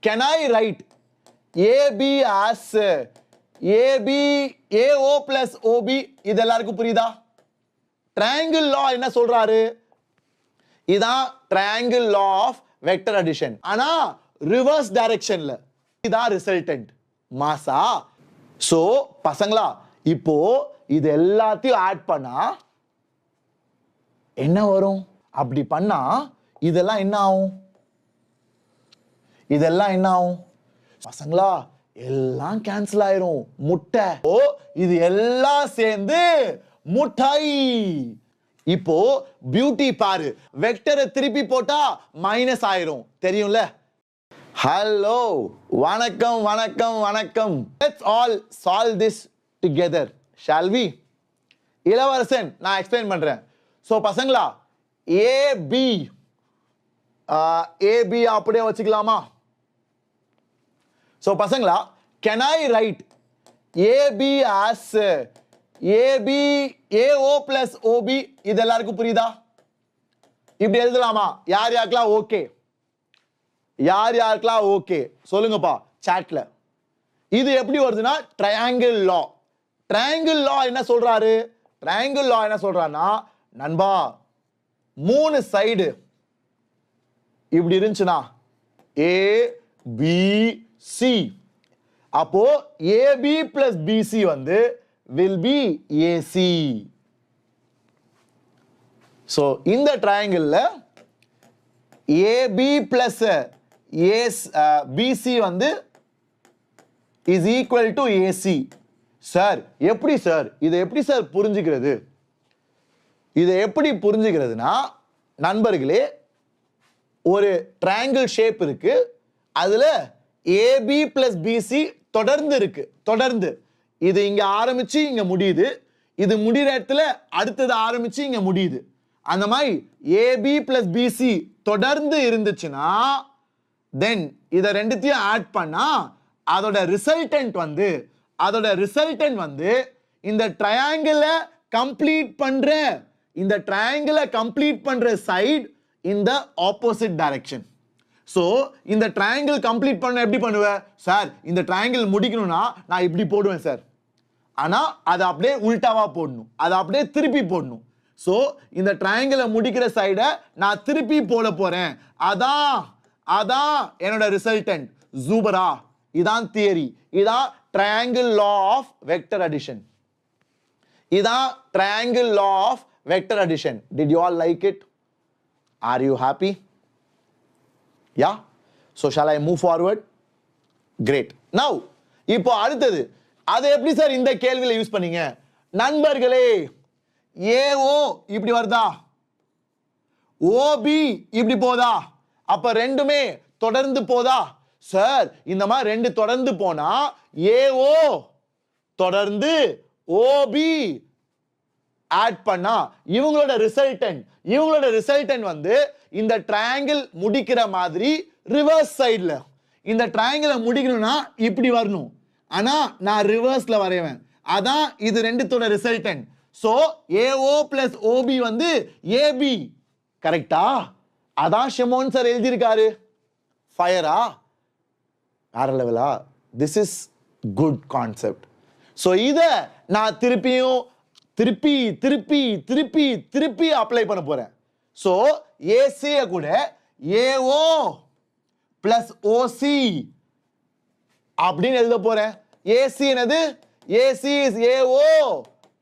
can I write AB as AB AO plus OB? இது எல்லாருக்கும் புரியுதா? triangle law என்ன சொல்றாரு? இதான் triangle law of vector addition. ஆனா reverse directionல இதான் resultant. மாசா? so பசங்களா இப்போ இது எல்லாத்தையும் ஆட் பண்ணா என்ன வரும்? அப்படி பண்ணா இதெல்லாம் என்ன ஆகும்? இதெல்லாம் என்ன ஆகும்? பசங்களா எல்லாம் கேன்சல் ஆயிரும். முட்டை. ஓ இது எல்லாம் சேர்ந்து முட்டை. இப்போ பியூட்டி பாரு. வெக்டரை திருப்பி போட்டா மைனஸ் ஆயிரும். தெரியும்ல? ஹலோ, வணக்கம் வணக்கம் வணக்கம். Let's all solve this together, shall we? இளவரசன் நான் எக்ஸ்பிளைன் பண்றேன். சோ பசங்களா AB AB அப்படியே வச்சுக்கலாமா? சோ பசங்களா can I write AB as AB AO plus OB? இது எல்லாருக்கும் புரியுதா? இப்படி எழுதலாமா? யார் யாருக்கெல்லாம் ஓகே? யார் யாருக்கெல்லாம் ஓகே சொல்லுங்கப்பா சாட்ல. இது எப்படி வருதுன்னா ட்ரையாங்கிள் லா. ட்ரையாங்கிள் லா என்ன சொல்றாரு? ட்ரையாங்கிள் லா என்ன சொல்றாருன்னா, நண்பா மூணு சைடு இப்படி இருந்துச்சுன்னா ஏ பி சி, அப்போ ஏபி பிளஸ் பிசி வந்து will be AC. so இந்த ட்ரையாங்கிள்ல AB பிளஸ் BC வந்து is equal to AC. Sir எப்படி சார் இதை எப்படி சார் புரிஞ்சுக்கிறது? இதை எப்படி புரிஞ்சுக்கிறதுனா, நண்பர்களே ஒரு ட்ரையாங்கிள் ஷேப் இருக்கு, அதுல AB பிளஸ் பிசி தொடர்ந்து இருக்கு. தொடர்ந்து இது இங்க ஆரம்பிச்சு இங்க முடியுது, இது முடிகிற இடத்துல அடுத்தது ஆரம்பிச்சு இங்க முடியுது. அந்த மாதிரி AB பிளஸ் பிசி தொடர்ந்து இருந்துச்சுன்னா தென் இதை ரெண்டுத்தையும் ஆட் பண்ணா அதோட ரிசல்டன்ட் வந்து இந்த ட்ரையாங்கிளை கம்ப்ளீட் பண்ற சைடு இந்த ஆப்போசிட் டைரக்ஷன். சோ இந்த ட்ரையாங்கிள் கம்ப்ளீட் பண்ண எப்படி பண்ணுவேன் சார்? இந்த ட்ரையாங்கிள் முடிக்கணும்னா நான் இப்படி போடுவேன் சார், ஆனா அதை அப்படியே உல்டாவா போடணும், அதை அப்படியே திருப்பி போடணும். சோ இந்த ட்ரையாங்கிளை முடிக்கிற சைடை நான் திருப்பி போட போறேன். அதான் என்னோட ரிசல்டன்ட். ஜூபரா, இதான் தியரி. இதான் triangle law of vector addition. இதான் triangle law of vector addition. Did you all like it? Are you happy? Yeah? so shall I move forward? great. now இப்போ அடுத்தது அதை எப்படி சார் இந்த கேள்வியில யூஸ் பண்ணீங்க? நண்பர்களே AO இப்படி வருதா, OB இப்படி போதா, அப்ப ரெண்டுமே தொடர்ந்து போதா? சார் இந்த மாதிரி ரெண்டு தொடர்ந்து போனா AO தொடர்ந்து OB ஆட் பண்ணா இவங்களோட ரிசல்டன்ட் வந்து இந்த ட்ரையாங்கிள் முடிக்கிற மாதிரி ரிவர்ஸ் சைடுல. இந்த ட்ரையாங்கிளை முடிக்கணும்னா இப்படி வரணும், ஆனா நான் ரிவர்ஸ்ல வரைவேன். அதான் இது ரெண்டுத்தோட resultant. So AO plus OB வந்து AB. கரெக்டா? அதான் ஷிமோன் சார் எழுதியிருக்காரு. ஃபயரா? வேற லெவலா? This is good concept. So இத நான் திருப்பி அப்ளை பண்ண போறேன். சோ AC கூட AO பிளஸ் OC அப்படின்னு எழுத போறேன். AC என்னது? AC is AO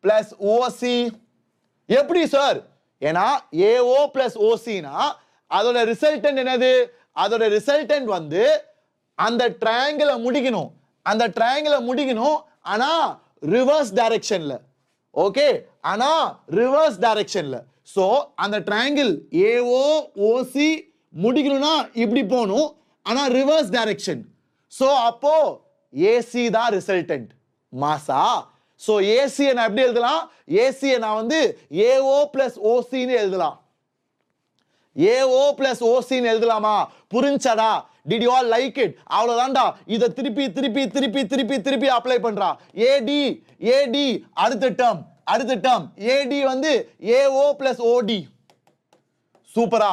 plus OC. எப்படி சார்? ஏன்னா AO plus OC னா அதோட ரிசல்டன்ட் என்னது? அதோட ரிசல்டன்ட் வந்து அந்த ட்ரையாங்கிளை முடிக்கணும், ஆனா ரிவர்ஸ் டைரக்ஷன்ல. ஓகே, ஆனா ரிவர்ஸ் டைரக்ஷன்ல. சோ அந்த ட்ரையாங்கிள் AO OC முடிக்கணும்னா இப்படி போகணும், ஆனா ரிவர்ஸ் டைரக்ஷன். சோ அப்போ AC தான் ரிசல்டன்ட். மாசா? சோ AC நான் எப்படி எழுதலாம்? AC நான் வந்து AO plus OC ன்னு எழுதலாம். AO plus OC ன்னு எழுதலாமா? புரிஞ்சடா? Did you all like it? அவ்வளவுதான்டா. இத திருப்பி அப்ளை பண்றா. AD அடுத்த டேர்ம் AD வந்து AO plus OD. சூப்பரா?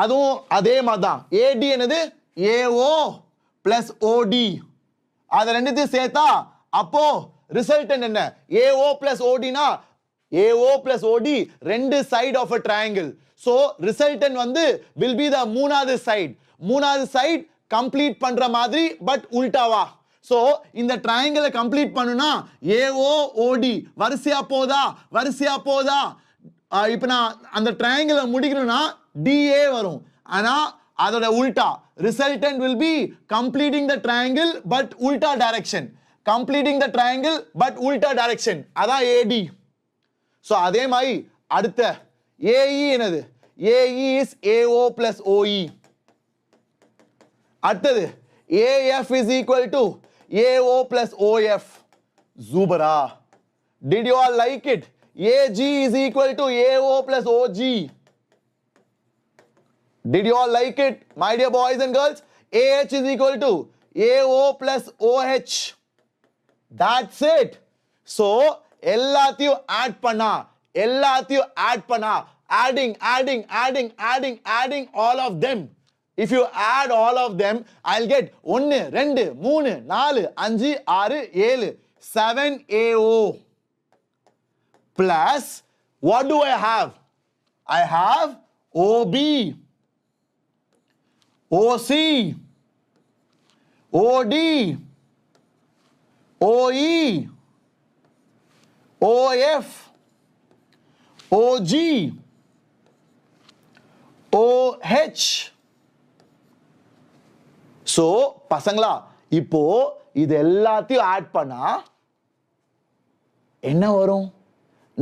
அதுவும் அதே மாதிரி தான். ஏடி என்னது ஏஓ பிளஸ் ஓடி, அதை ரெண்டுத்தையும் சேர்த்தா அப்போ ரிசல்டன்ட் என்ன ஏஓ பிளஸ் ஓடினா ஏஓ பிளஸ் ஓடி ரெண்டு side of a triangle. So resultant வந்து வில் பி த மூணாவது சைடு கம்ப்ளீட் பண்ற மாதிரி பட் உல்டாவா. ஸோ இந்த ட்ரையாங்கிளை கம்ப்ளீட் பண்ணுனா ஏஓ ஓடி வரிசையா போதா. இப்போ நான் அந்த ட்ரையாங்கிளை முடிக்கணும்னா டிஏ வரும், ஆனா அதோட உல்டா resultant will be completing the triangle but உல்டா டைரக்ஷன். அதான் ஏடி. ஸோ அதே மாதிரி அடுத்த ஏஇ என்னது AE is AO plus OE. அடுத்தது AF is equal to AO plus OF. ஜூபரா, did you all like it? AG is equal to AO plus OG. Did you all like it, my dear boys and girls? AH is equal to AO plus OH. That's it. So, எல்லாத்தையும் add பண்ணா adding all of them. If you add all of them, I'll get 1 2 3 4 5 6 7 7AO plus what do I have? I have OB, OC, OD, OE, OF, OG, OH. So பசங்களா, இப்போ இது எல்லாத்தையும் add பண்ணா என்ன வரும்?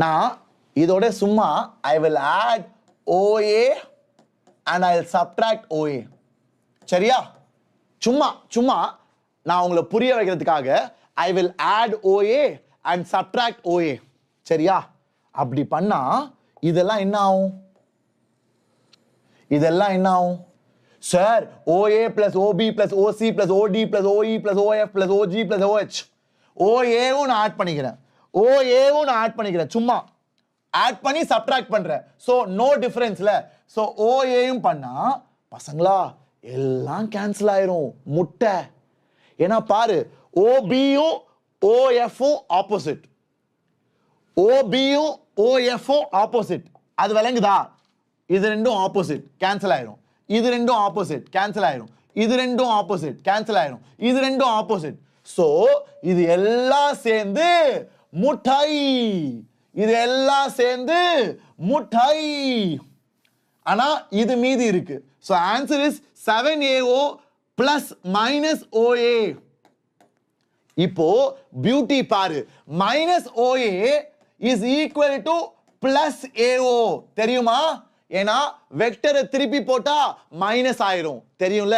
நான் இதோட சும்மா I will add OA and I'll subtract OA. சரியா? சும்மா நான் உங்களை புரிய வைக்கிறதுக்காக I will add OA and subtract OA. சரியா? அப்படி பண்ணா இதெல்லாம் என்ன ஆகும்? Sir, OA plus OB plus OC plus OD plus OE plus OF plus OG plus OH. OAவும் நான் ஆட் பண்ணிக்கிறேன். சும்மா ஆட் பண்ணி சப்ட்ராக்ட் பண்றேன். ஸோ நோ டிஃபரன்ஸ்ல. ஸோ OAயும் பண்ணா பசங்களா எல்லாம் கேன்சல் ஆயிரும் முட்டை. ஏன்னா பாரு, OBயும் OFும் ஆப்போசிட், OBயும் OFும் ஆப்போசிட். அது விளங்குதா? இது ரெண்டும் ஆப்போசிட் கேன்சல் ஆயிரும், இது ரெண்டும் ஆப்போசிட் கேன்சல் ஆயிரும், இது ரெண்டும் ஆப்போசிட் கேன்சல் ஆயிரும், இது ரெண்டும் ஆப்போசிட். ஸோ இது எல்லாம் சேர்ந்து முட்டை. ஆனா இது மீதி இருக்கு. So answer is 7AO plus minus OA. இப்போ பியூட்டி பாரு, minus OA is equal to plus AO. தெரியுமா? ஏன்னா வெக்டரை திருப்பி போட்டா மைனஸ் ஆயிரும், தெரியும்ல?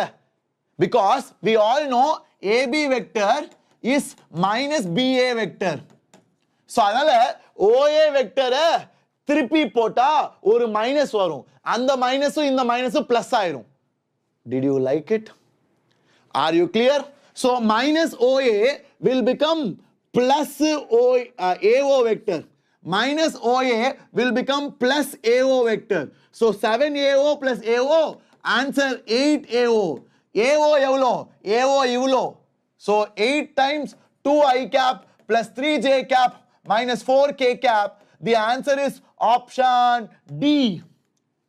because we all know AB vector is minus BA vector. so அதனால OA வெக்டரை திருப்பி போட்டா ஒரு மைனஸ் வரும், அந்த மைனஸும் இந்த மைனஸும் பிளஸ் ஆயிரும். Did you like it? Are you clear? So minus OA will become plus AO vector. Minus OA will become plus AO vector. So 7AO plus AO, answer 8AO. AO எவ்வளோ? AO இவ்வளோ. So 8 times 2i cap plus 3j cap minus 4k cap. The answer is option D.